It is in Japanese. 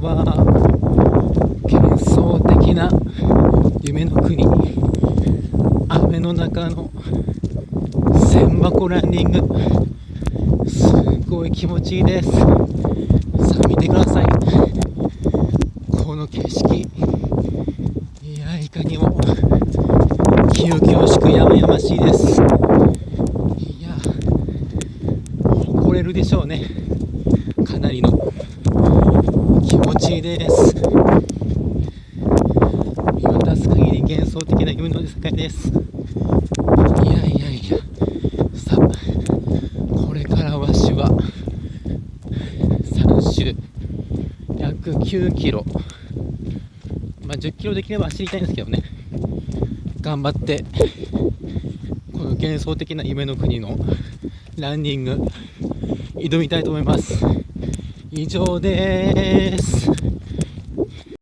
は幻想的な夢の国、雨の中の千箱ランニング、すごい気持ちいいです。さあ見てください、この景色。いや、いかにも気を恐縮山々しいです。いや、誇れるでしょうね。かなりの気持ちいいです。見渡す限り幻想的な夢の世界です。いや、さあこれからわしは3周約9キロ、10キロできれば走りたいんですけどね、頑張ってこの幻想的な夢の国のランニング挑みたいと思います。以上です。